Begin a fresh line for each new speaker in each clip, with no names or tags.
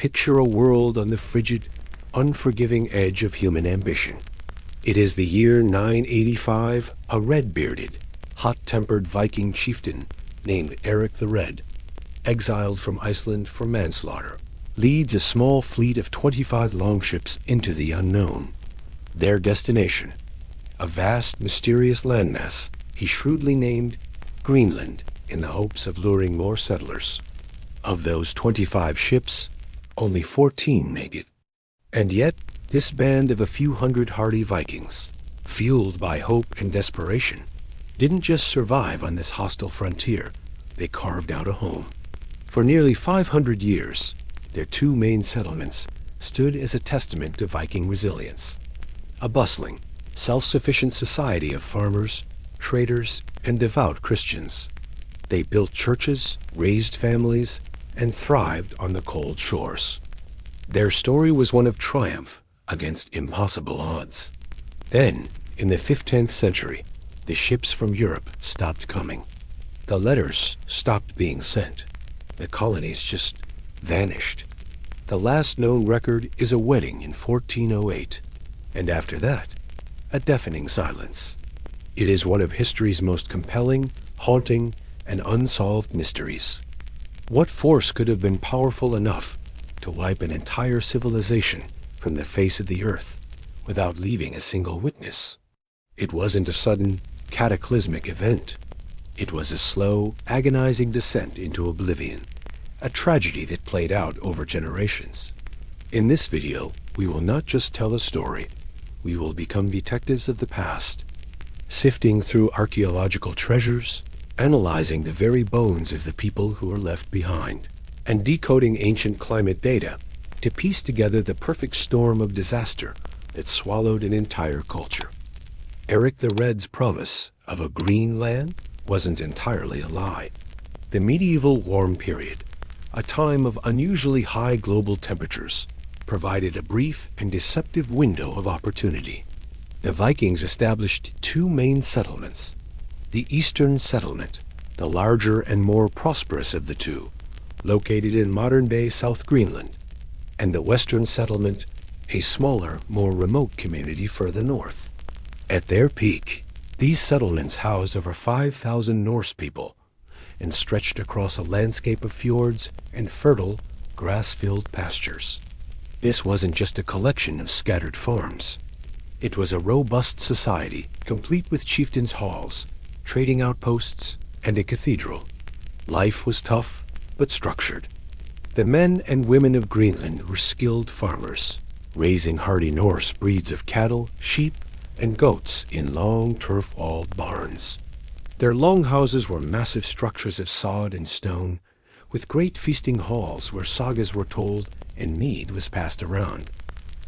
picture a world on the frigid, unforgiving edge of human ambition. It is the year 985, a red-bearded, hot-tempered Viking chieftain named Eric the Red, exiled from Iceland for manslaughter, leads a small fleet of 25 longships into the unknown. Their destination, a vast, mysterious landmass he shrewdly named Greenland in the hopes of luring more settlers. Of those 25 ships, only 14 make it. And yet, this band of a few hundred hardy Vikings, fueled by hope and desperation, didn't just survive on this hostile frontier, they carved out a home. For nearly 500 years, their two main settlements stood as a testament to Viking resilience. A bustling, self-sufficient society of farmers, traders, and devout Christians. They built churches, raised families, and thrived on the cold shores. Their story was one of triumph against impossible odds. Then, in the 15th century, the ships from Europe stopped coming. The letters stopped being sent. The colonies just vanished. The last known record is a wedding in 1408, and after that, a deafening silence. It is one of history's most compelling, haunting, and unsolved mysteries. What force could have been powerful enough to wipe an entire civilization from the face of the earth without leaving a single witness? It wasn't a sudden, cataclysmic event. It was a slow, agonizing descent into oblivion, a tragedy that played out over generations. In this video, we will not just tell a story, we will become detectives of the past, sifting through archaeological treasures, analyzing the very bones of the people who are left behind, and decoding ancient climate data to piece together the perfect storm of disaster that swallowed an entire culture. Eric the Red's promise of a green land wasn't entirely a lie. The medieval warm period, a time of unusually high global temperatures, provided a brief and deceptive window of opportunity. The Vikings established two main settlements. The Eastern Settlement, the larger and more prosperous of the two, located in modern-day South Greenland, and the Western Settlement, a smaller, more remote community further north. At their peak, these settlements housed over 5,000 Norse people and stretched across a landscape of fjords and fertile, grass-filled pastures. This wasn't just a collection of scattered farms. It was a robust society, complete with chieftains' halls, trading outposts, and a cathedral. Life was tough, but structured. The men and women of Greenland were skilled farmers, raising hardy Norse breeds of cattle, sheep, and goats in long turf-walled barns. Their longhouses were massive structures of sod and stone, with great feasting halls where sagas were told and mead was passed around.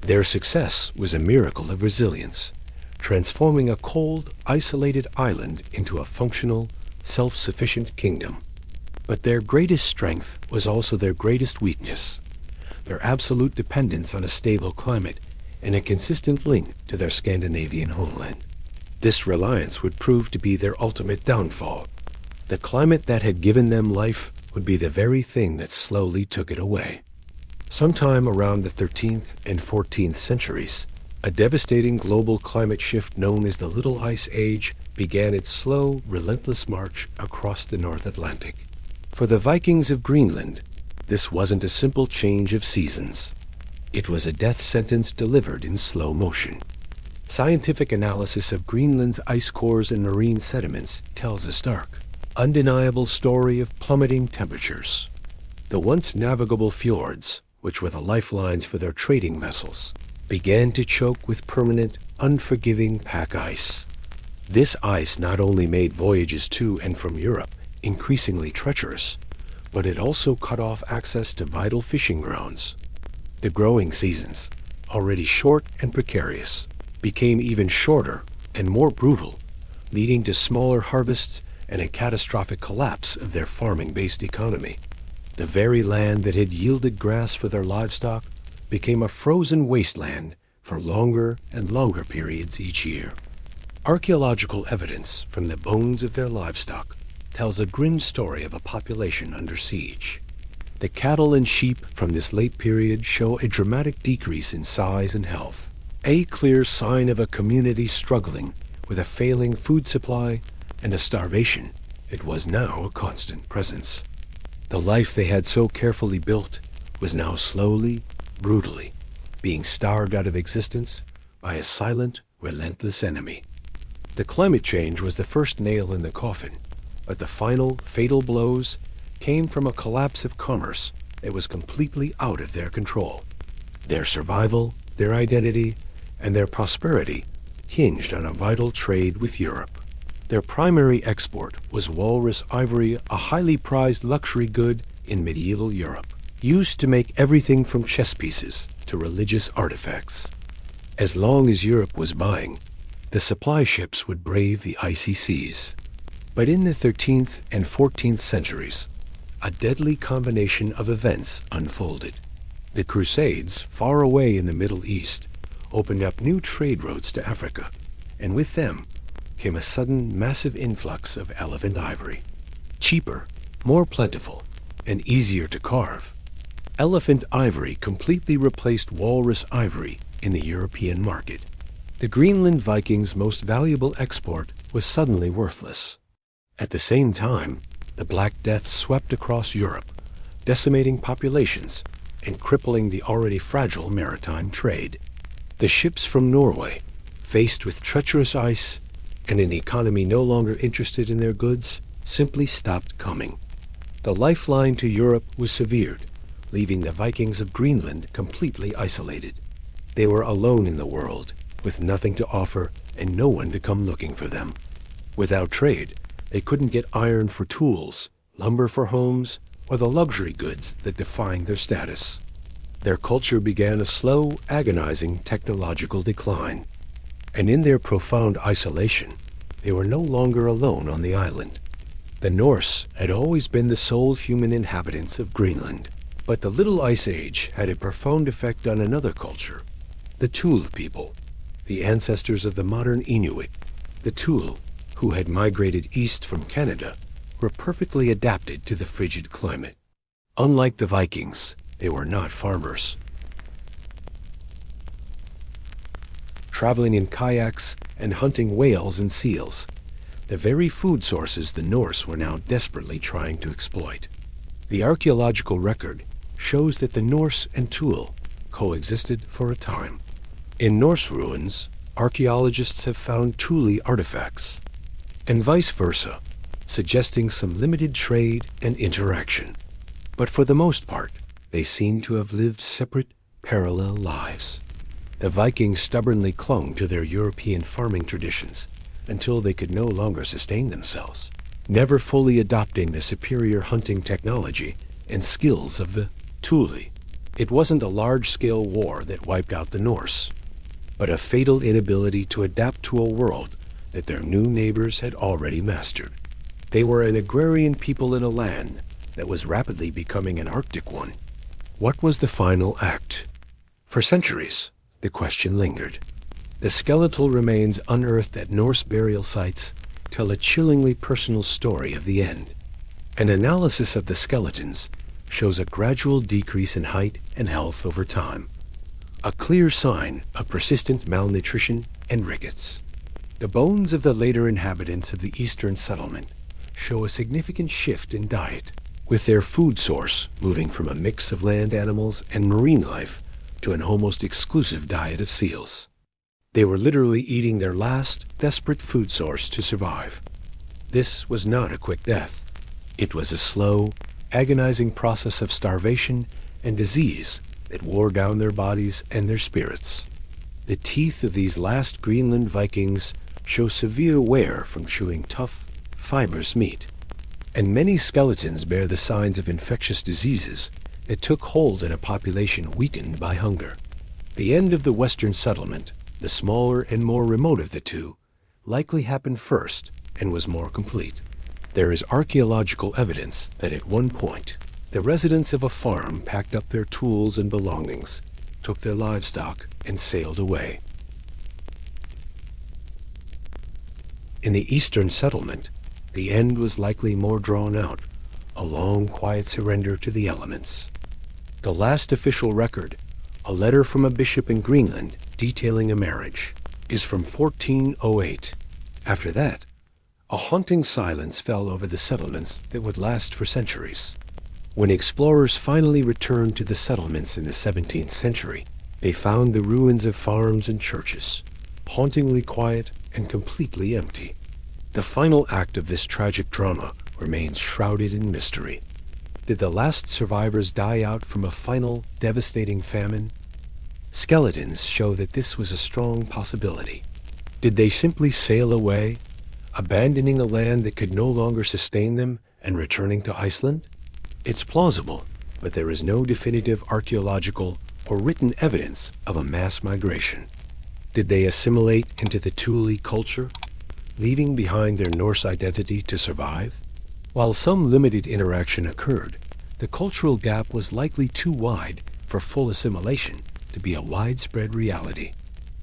Their success was a miracle of resilience, transforming a cold, isolated island into a functional, self-sufficient kingdom. But their greatest strength was also their greatest weakness, their absolute dependence on a stable climate and a consistent link to their Scandinavian homeland. This reliance would prove to be their ultimate downfall. The climate that had given them life would be the very thing that slowly took it away. Sometime around the 13th and 14th centuries, a devastating global climate shift known as the Little Ice Age began its slow, relentless march across the North Atlantic. For the Vikings of Greenland, this wasn't a simple change of seasons. It was a death sentence delivered in slow motion. Scientific analysis of Greenland's ice cores and marine sediments tells a stark, undeniable story of plummeting temperatures. The once navigable fjords, which were the lifelines for their trading vessels, began to choke with permanent, unforgiving pack ice. This ice not only made voyages to and from Europe increasingly treacherous, but it also cut off access to vital fishing grounds. The growing seasons, already short and precarious, became even shorter and more brutal, leading to smaller harvests and a catastrophic collapse of their farming-based economy. The very land that had yielded grass for their livestock became a frozen wasteland for longer and longer periods each year. Archaeological evidence from the bones of their livestock tells a grim story of a population under siege. The cattle and sheep from this late period show a dramatic decrease in size and health, a clear sign of a community struggling with a failing food supply and a starvation. It was now a constant presence. The life they had so carefully built was now slowly, brutally, being starved out of existence by a silent, relentless enemy. The climate change was the first nail in the coffin, but the final, fatal blows came from a collapse of commerce that was completely out of their control. Their survival, their identity, and their prosperity hinged on a vital trade with Europe. Their primary export was walrus ivory, a highly prized luxury good in medieval Europe, used to make everything from chess pieces to religious artifacts. As long as Europe was buying, the supply ships would brave the icy seas. But in the 13th and 14th centuries, a deadly combination of events unfolded. The Crusades, far away in the Middle East, opened up new trade routes to Africa, and with them came a sudden massive influx of elephant ivory. Cheaper, more plentiful, and easier to carve, elephant ivory completely replaced walrus ivory in the European market. The Greenland Vikings' most valuable export was suddenly worthless. At the same time, the Black Death swept across Europe, decimating populations and crippling the already fragile maritime trade. The ships from Norway, faced with treacherous ice and an economy no longer interested in their goods, simply stopped coming. The lifeline to Europe was severed, leaving the Vikings of Greenland completely isolated. They were alone in the world, with nothing to offer and no one to come looking for them. Without trade, they couldn't get iron for tools, lumber for homes, or the luxury goods that defined their status. Their culture began a slow, agonizing technological decline. And in their profound isolation, they were no longer alone on the island. The Norse had always been the sole human inhabitants of Greenland, but the Little Ice Age had a profound effect on another culture, the Thule people, the ancestors of the modern Inuit. The Thule, who had migrated east from Canada, were perfectly adapted to the frigid climate. Unlike the Vikings, they were not farmers. Traveling in kayaks and hunting whales and seals, the very food sources the Norse were now desperately trying to exploit. The archaeological record shows that the Norse and Thule coexisted for a time. In Norse ruins, archaeologists have found Thule artifacts, and vice versa, suggesting some limited trade and interaction. But for the most part, they seem to have lived separate, parallel lives. The Vikings stubbornly clung to their European farming traditions until they could no longer sustain themselves, never fully adopting the superior hunting technology and skills of the Thule. It wasn't a large-scale war that wiped out the Norse, but a fatal inability to adapt to a world that their new neighbors had already mastered. They were an agrarian people in a land that was rapidly becoming an Arctic one. What was the final act? For centuries, the question lingered. The skeletal remains unearthed at Norse burial sites tell a chillingly personal story of the end. An analysis of the skeletons shows a gradual decrease in height and health over time, a clear sign of persistent malnutrition and rickets. The bones of the later inhabitants of the eastern settlement show a significant shift in diet, with their food source moving from a mix of land animals and marine life to an almost exclusive diet of seals. They were literally eating their last, desperate food source to survive. This was not a quick death. It was a slow, agonizing process of starvation and disease that wore down their bodies and their spirits. The teeth of these last Greenland Vikings show severe wear from chewing tough, fibrous meat, and many skeletons bear the signs of infectious diseases that took hold in a population weakened by hunger. The end of the Western settlement, the smaller and more remote of the two, likely happened first and was more complete. There is archaeological evidence that at one point, the residents of a farm packed up their tools and belongings, took their livestock, and sailed away. In the eastern settlement, the end was likely more drawn out, a long, quiet surrender to the elements. The last official record, a letter from a bishop in Greenland detailing a marriage, is from 1408. After that, a haunting silence fell over the settlements that would last for centuries. When explorers finally returned to the settlements in the 17th century, they found the ruins of farms and churches, hauntingly quiet and completely empty. The final act of this tragic drama remains shrouded in mystery. Did the last survivors die out from a final, devastating famine? Skeletons show that this was a strong possibility. Did they simply sail away, abandoning a land that could no longer sustain them and returning to Iceland? It's plausible, but there is no definitive archaeological or written evidence of a mass migration. Did they assimilate into the Thule culture, leaving behind their Norse identity to survive? While some limited interaction occurred, the cultural gap was likely too wide for full assimilation to be a widespread reality.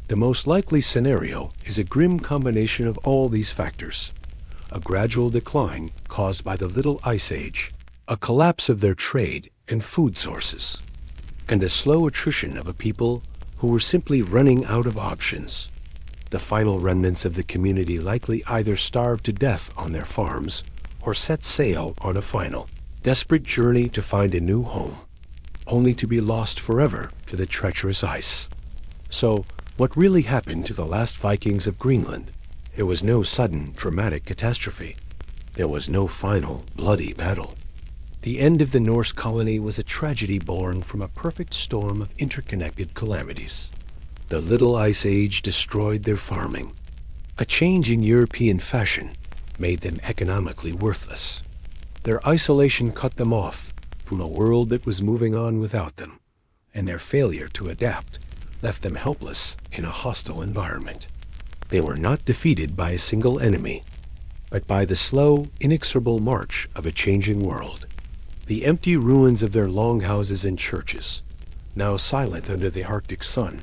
The most likely scenario is a grim combination of all these factors: a gradual decline caused by the Little Ice Age, a collapse of their trade and food sources, and a slow attrition of a people who were simply running out of options. The final remnants of the community likely either starved to death on their farms or set sail on a final, desperate journey to find a new home, only to be lost forever to the treacherous ice. So, what really happened to the last Vikings of Greenland? There was no sudden, dramatic catastrophe. There was no final, bloody battle. The end of the Norse colony was a tragedy born from a perfect storm of interconnected calamities. The Little Ice Age destroyed their farming. A change in European fashion made them economically worthless. Their isolation cut them off from a world that was moving on without them, and their failure to adapt left them helpless in a hostile environment. They were not defeated by a single enemy, but by the slow, inexorable march of a changing world. The empty ruins of their longhouses and churches, now silent under the Arctic sun,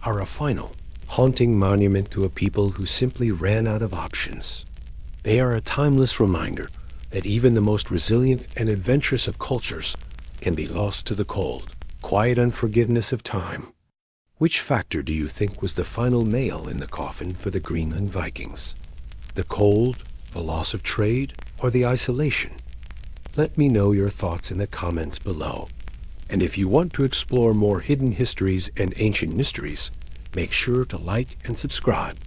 are a final, haunting monument to a people who simply ran out of options. They are a timeless reminder that even the most resilient and adventurous of cultures can be lost to the cold, quiet unforgiveness of time. Which factor do you think was the final nail in the coffin for the Greenland Vikings? The cold, the loss of trade, or the isolation? Let me know your thoughts in the comments below. And if you want to explore more hidden histories and ancient mysteries, make sure to like and subscribe.